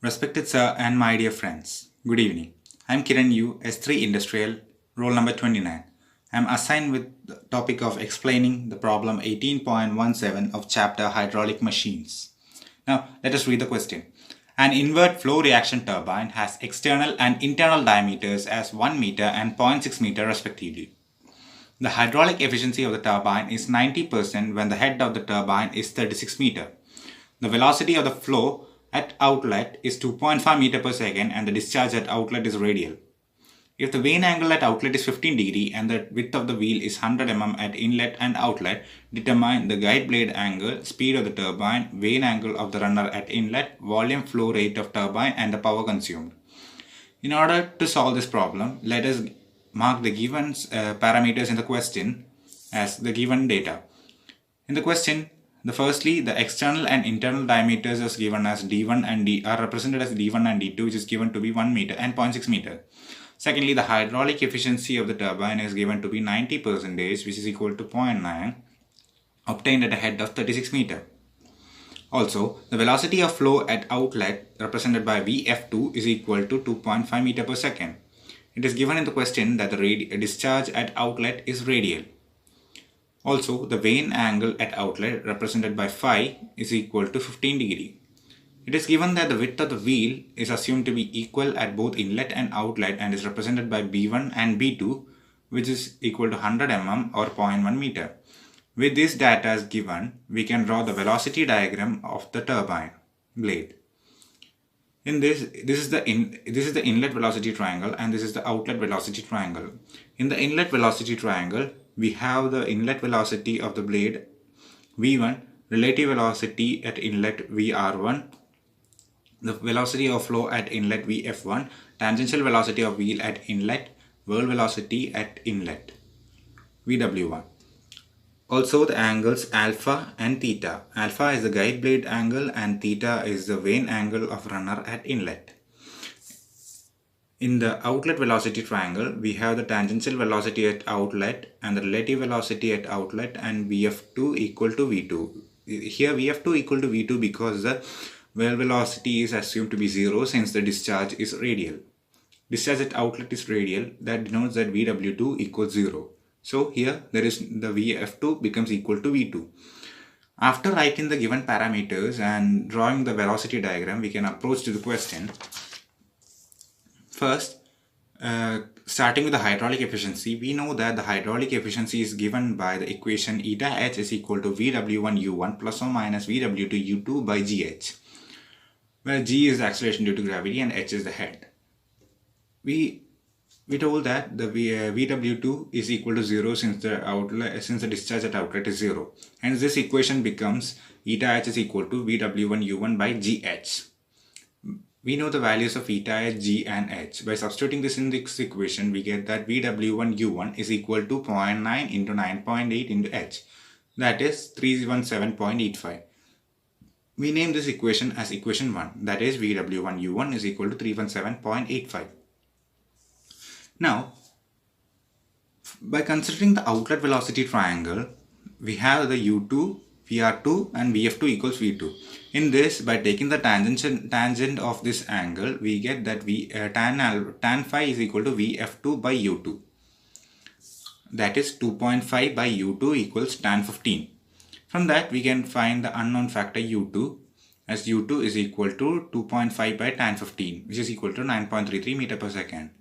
Respected sir and my dear friends, good evening. I am Kiran U, S3 Industrial, roll number 29. I am assigned with the topic of explaining the problem 18.17 of chapter Hydraulic Machines. Now let us read the question. An invert flow reaction turbine has external and internal diameters as 1 meter and 0.6 meter respectively. The hydraulic efficiency of the turbine is 90% when the head of the turbine is 36 meter. The velocity of the flow at outlet is 2.5 meter per second and the discharge at outlet is radial. If the vane angle at outlet is 15 degree and the width of the wheel is 100 mm at inlet and outlet, determine the guide blade angle, speed of the turbine, vane angle of the runner at inlet, volume flow rate of turbine and the power consumed. In order to solve this problem, let us mark the given parameters in the question as the given data. In the question, firstly, the external and internal diameters is given as D1 and D are represented as D1 and D2, which is given to be 1 meter and 0.6 meter. Secondly, the hydraulic efficiency of the turbine is given to be 90%, which is equal to 0.9, obtained at a head of 36 meter. Also, the velocity of flow at outlet represented by Vf2 is equal to 2.5 meter per second. It is given in the question that the discharge at outlet is radial. Also, the vane angle at outlet represented by phi is equal to 15 degree. It is given that the width of the wheel is assumed to be equal at both inlet and outlet and is represented by B1 and B2, which is equal to 100 mm or 0.1 meter. With this data as given, we can draw the velocity diagram of the turbine blade. In this is the inlet velocity triangle and this is the outlet velocity triangle. In the inlet velocity triangle, we have the inlet velocity of the blade V1, relative velocity at inlet VR1, the velocity of flow at inlet Vf1, tangential velocity of wheel at inlet, whirl velocity at inlet Vw1. Also the angles alpha and theta. Alpha is the guide blade angle and theta is the vane angle of runner at inlet. In the outlet velocity triangle, we have the tangential velocity at outlet and the relative velocity at outlet and Vf2 equal to V2. Here Vf2 equal to V2 because the whirl velocity is assumed to be 0 since the discharge is radial. Discharge at outlet is radial, that denotes that Vw2 equals 0. So here there is the Vf2 becomes equal to V2. After writing the given parameters and drawing the velocity diagram, we can approach to the question. First, starting with the hydraulic efficiency, we know that the hydraulic efficiency is given by the equation eta h is equal to Vw1u1 plus or minus Vw2u2 by gh, where g is the acceleration due to gravity and h is the head. We told that the Vw2 is equal to 0 since the discharge at outlet is 0. Hence this equation becomes eta h is equal to Vw1u1 by gh. We know the values of eta h, g and h. By substituting this in this equation, we get that Vw1u1 is equal to 0.9 into 9.8 into h. That is 317.85. We name this equation as equation 1. That is Vw1u1 is equal to 317.85. Now, by considering the outlet velocity triangle, we have the u2, Vr2 and Vf2 equals V2. In this, by taking the tangent of this angle, we get that tan phi is equal to Vf2 by u2. That is 2.5 by u2 equals tan 15. From that, we can find the unknown factor u2 as u2 is equal to 2.5 by tan 15, which is equal to 9.33 meter per second.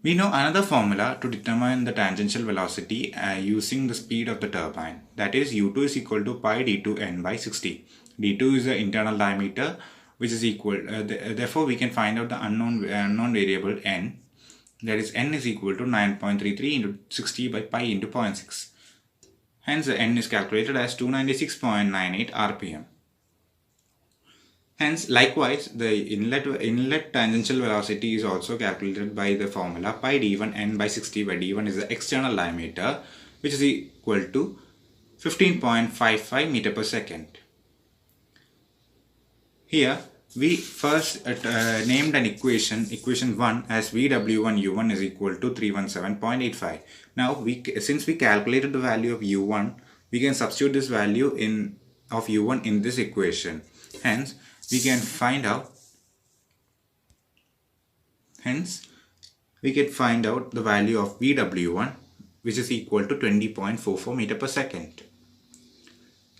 We know another formula to determine the tangential velocity using the speed of the turbine. That is u2 is equal to pi d2n by 60. d2 is the internal diameter, which is equal, therefore we can find out the unknown variable n. That is n is equal to 9.33 into 60 by pi into 0.6. Hence the n is calculated as 296.98 rpm. Hence, likewise, the inlet tangential velocity is also calculated by the formula pi d1n by 60, where d1 is the external diameter, which is equal to 15.55 meter per second. Here, we first named an equation 1 as Vw1u1 is equal to 317.85. Now, since we calculated the value of u1, we can substitute this value of u1 in this equation. Hence, we can find out Hence, we can find out the value of VW1, which is equal to 20.44 meter per second.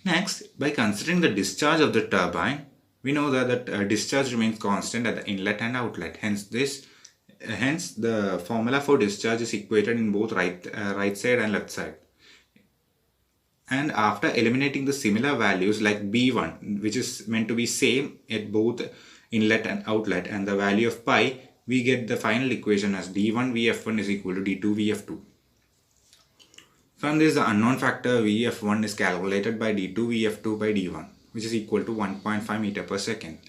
Next, by considering the discharge of the turbine, we know that the discharge remains constant at the inlet and outlet. Hence, the formula for discharge is equated in both right side and left side. And after eliminating the similar values like B1, which is meant to be same at both inlet and outlet, and the value of pi, we get the final equation as D1 VF1 is equal to D2 VF2. From this, the unknown factor VF1 is calculated by D2 VF2 by D1, which is equal to 1.5 meter per second.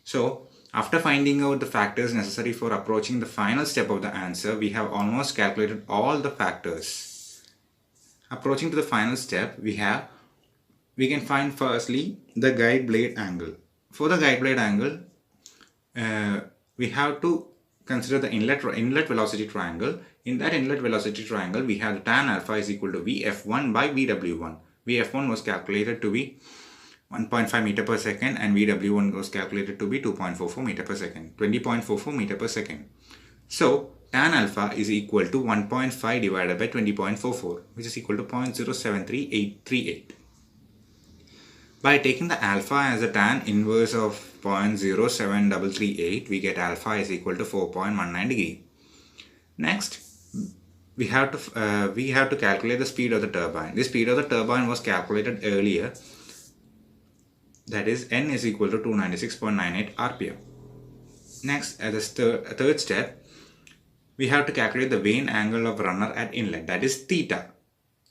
So, after finding out the factors necessary for approaching the final step of the answer, we have almost calculated all the factors. Approaching to the final step, we can find firstly the guide blade angle. For the guide blade angle, we have to consider the inlet velocity triangle. In that inlet velocity triangle, we have tan alpha is equal to VF1 by VW1. VF1 was calculated to be 1.5 meter per second and VW1 was calculated to be 2.44 meter per second, 20.44 meter per second. So, tan alpha is equal to 1.5 divided by 20.44, which is equal to 0.073838. By taking the alpha as the tan inverse of 0.07338, we get alpha is equal to 4.19 degree. Next, we have to calculate the speed of the turbine. The speed of the turbine was calculated earlier. That is, N is equal to 296.98 RPM. Next, as a third step, we have to calculate the vane angle of runner at inlet, that is theta.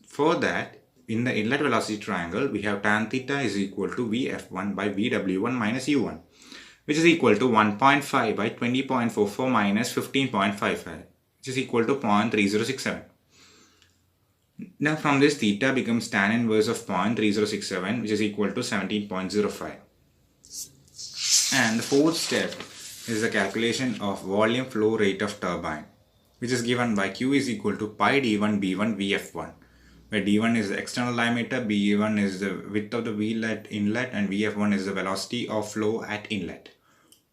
For that, in the inlet velocity triangle, we have tan theta is equal to VF1 by VW1 minus U1, which is equal to 1.5 by 20.44 minus 15.55, which is equal to 0.3067. Now from this, theta becomes tan inverse of 0.3067, which is equal to 17.05. And the fourth step is the calculation of volume flow rate of turbine, which is given by Q is equal to pi D1 B1 VF1, where D1 is the external diameter, B1 is the width of the wheel at inlet, and VF1 is the velocity of flow at inlet,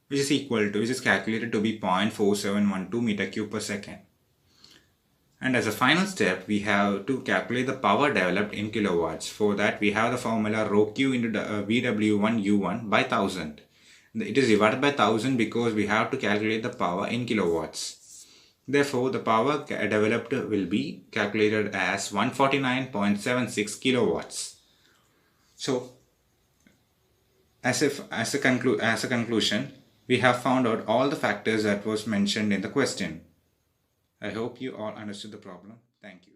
which is calculated to be 0.4712 meter cube per second. And as a final step, we have to calculate the power developed in kilowatts. For that, we have the formula rho Q into VW1 U1 by 1000. It is divided by 1000 because we have to calculate the power in kilowatts. Therefore, the power developed will be calculated as 149.76 kilowatts. So, as a conclusion, we have found out all the factors that was mentioned in the question. I hope you all understood the problem. Thank you.